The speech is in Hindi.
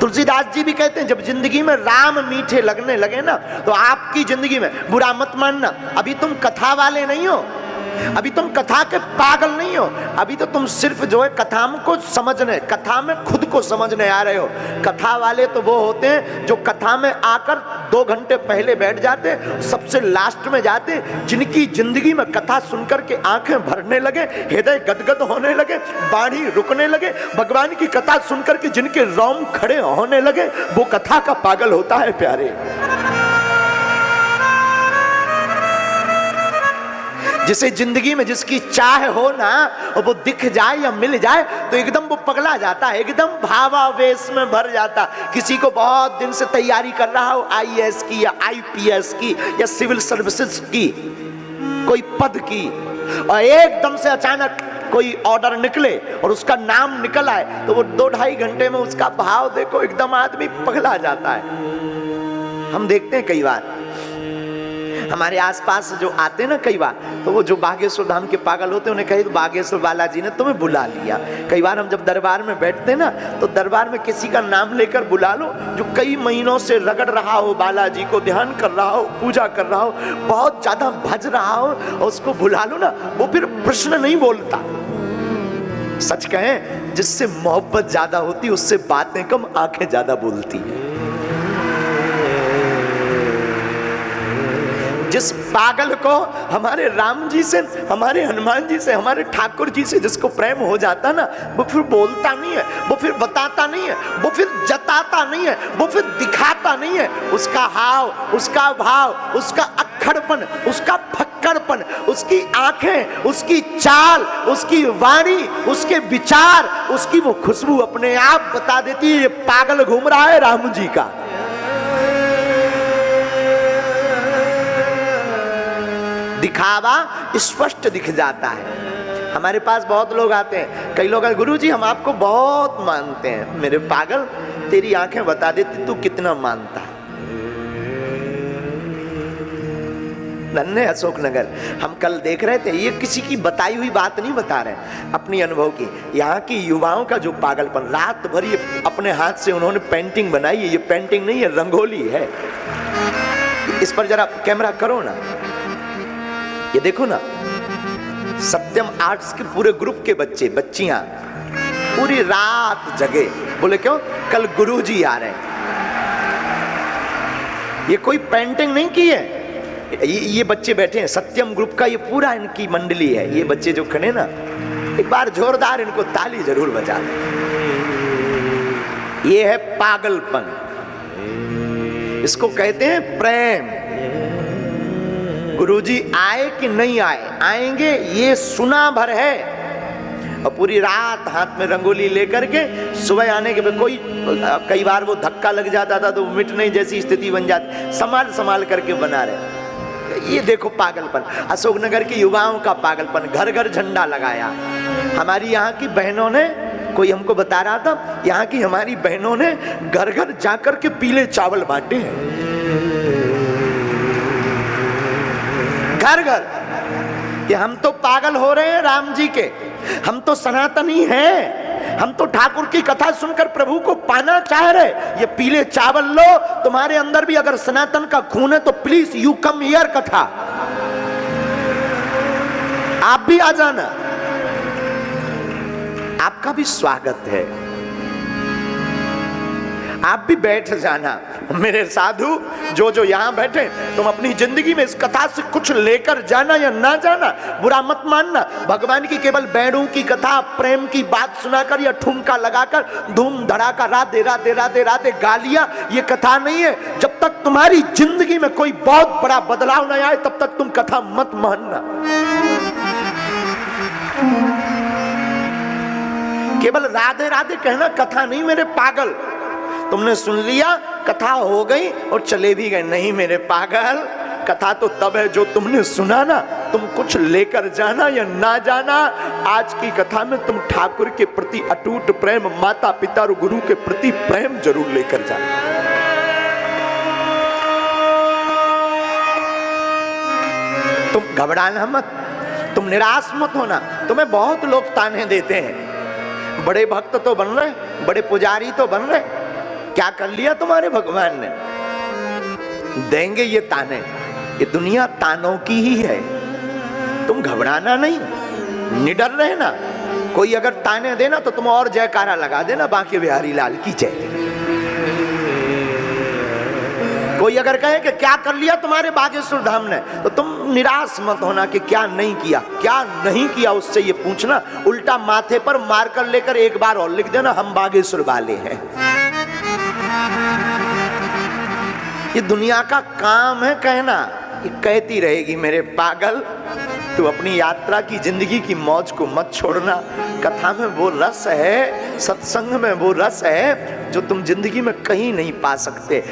तुलसीदास जी भी कहते हैं जब जिंदगी में राम मीठे लगने लगे ना तो आपकी जिंदगी में, बुरा मत मानना, अभी तुम कथा वाले नहीं हो, अभी तुम कथा के पागल नहीं हो, अभी तो तुम सिर्फ जो है कथा को समझने, कथा में खुद को समझने आ रहे हो। कथा वाले तो वो होते हैं जो कथा में आकर 2 घंटे पहले बैठ जाते, सबसे लास्ट में जाते, जिनकी जिंदगी में कथा सुनकर के आंखें भरने लगे, हृदय गदगद होने लगे, बाणी रुकने लगे, भगवान की कथा सुनकर के जिनके रोम खड़े होने लगे, वो कथा का पागल होता है प्यारे। जिसे जिंदगी में जिसकी चाह हो ना और वो दिख जाए या मिल जाए तो एकदम वो पगला जाता है, एकदम भावावेश में भर जाता। किसी को बहुत दिन से तैयारी कर रहा हो आईएएस की या आईपीएस की या सिविल सर्विसेज की, कोई पद की, और एकदम से अचानक कोई ऑर्डर निकले और उसका नाम निकल आए तो वो 2-2.5 घंटे में उसका भाव देखो, एकदम आदमी पगला जाता है। हम देखते हैं कई बार हमारे आसपास जो आते हैं ना, कई बार तो वो जो बागेश्वर धाम के पागल होते हैं उन्हें कहे तो बागेश्वर बालाजी ने तुम्हें बुला लिया। कई बार हम जब दरबार में बैठते हैं ना तो दरबार में किसी का नाम लेकर बुला लो जो कई महीनों से रगड़ रहा हो, बालाजी को ध्यान कर रहा हो, पूजा कर रहा हो, बहुत ज्यादा भज रहा हो, और उसको बुला लो ना, वो फिर प्रश्न नहीं बोलता। सच कहें, जिससे मोहब्बत ज्यादा होती उससे बातें कम, आंखें ज्यादा बोलती है। जिस पागल को हमारे राम जी से, हमारे हनुमान जी से, हमारे ठाकुर जी से जिसको प्रेम हो जाता ना, वो फिर बोलता नहीं है, वो फिर बताता नहीं है, वो फिर जताता नहीं है, वो फिर दिखाता नहीं है। उसका हाव, उसका भाव, उसका अक्खड़पन, उसका फक्कड़पन, उसकी आंखें, उसकी चाल, उसकी वाणी, उसके विचार, उसकी वो खुशबू अपने आप बता देती है ये पागल घूम रहा है राम जी का। दिखावा स्पष्ट दिख जाता है। हमारे पास बहुत लोग आते हैं, कई लोग गुरुजी हम आपको बहुत मानते हैं। मेरे पागल, तेरी आंखें बता देती तू कितना मानता है। नन्हे अशोकनगर हम कल देख रहे थे, ये किसी की बताई हुई बात नहीं बता रहे, अपनी अनुभव की। यहाँ की युवाओं का जो पागलपन, रात भर ये अपने हाथ से उन्होंने पेंटिंग बनाई है। ये पेंटिंग नहीं है, रंगोली है। इस पर जरा कैमरा करो ना, ये देखो ना, सत्यम आर्ट्स के पूरे ग्रुप के बच्चे बच्चियां पूरी रात जगे। बोले क्यों? कल गुरुजी आ रहे हैं। ये कोई पेंटिंग नहीं की है, ये बच्चे बैठे हैं, सत्यम ग्रुप का ये पूरा इनकी मंडली है। ये बच्चे जो खड़े ना, एक बार जोरदार इनको ताली जरूर बजा दें। ये है पागलपन, इसको कहते हैं प्रेम। गुरुजी आए कि नहीं आए, आएंगे ये सुना भर है। और पूरी रात हाथ में रंगोली लेकर के सुबह आने के बाद कोई, कई बार वो धक्का लग जाता था तो मिटने जैसी स्थिति बन जाती, संभाल संभाल करके बना रहे। ये देखो पागलपन, अशोकनगर के युवाओं का पागलपन। घर घर झंडा लगाया। हमारी यहाँ की बहनों ने, कोई हमको बता रहा था, यहाँ की हमारी बहनों ने घर घर जाकर के पीले चावल बांटे हैं, घर घर, कि हम तो पागल हो रहे हैं राम जी के, हम तो सनातनी हैं, हम तो ठाकुर की कथा सुनकर प्रभु को पाना चाह रहे। ये पीले चावल लो, तुम्हारे अंदर भी अगर सनातन का खून है तो प्लीज यू कम हियर कथा, आप भी आ जाना, आपका भी स्वागत है, आप भी बैठ जाना। मेरे साधु जो जो यहां बैठे, तुम अपनी जिंदगी में इस कथा से कुछ लेकर जाना या ना जाना, बुरा मत मानना। भगवान की केवल बैरों की कथा, प्रेम की बात सुनाकर या ठुमका लगाकर धूम धड़ाका राधे राधे राधे राधे गालियां, ये कथा नहीं है। जब तक तुम्हारी जिंदगी में कोई बहुत बड़ा बदलाव न आए तब तक तुम कथा मत मानना। केवल राधे राधे कहना कथा नहीं मेरे पागल। तुमने सुन लिया, कथा हो गई और चले भी गए। नहीं मेरे पागल, कथा तो तब है जो तुमने सुना ना, तुम कुछ लेकर जाना या ना जाना। आज की कथा में तुम ठाकुर के प्रति अटूट प्रेम, माता पिता और गुरु के प्रति प्रेम जरूर लेकर जाना। तुम घबराना मत, तुम निराश मत होना। तुम्हें बहुत लोग ताने देते हैं, बड़े भक्त तो बन रहे, बड़े पुजारी तो बन रहे, क्या कर लिया तुम्हारे भगवान ने? देंगे ये ताने, ये दुनिया तानों की ही है। तुम घबराना नहीं, निडर रहना। कोई अगर ताने देना तो तुम और जयकारा लगा देना, बांके बिहारी लाल की जय। कोई अगर कहे कि क्या कर लिया तुम्हारे बागेश्वर धाम ने, तो तुम निराश मत होना कि क्या नहीं किया। क्या नहीं किया उससे ये पूछना, उल्टा माथे पर मार कर लेकर एक बार और लिख देना, हम बागेश्वर वाले हैं। ये दुनिया का काम है कहना, ये कहती रहेगी मेरे पागल, तू अपनी यात्रा की, जिंदगी की मौज को मत छोड़ना। कथा में वो रस है, सत्संग में वो रस है जो तुम जिंदगी में कहीं नहीं पा सकते।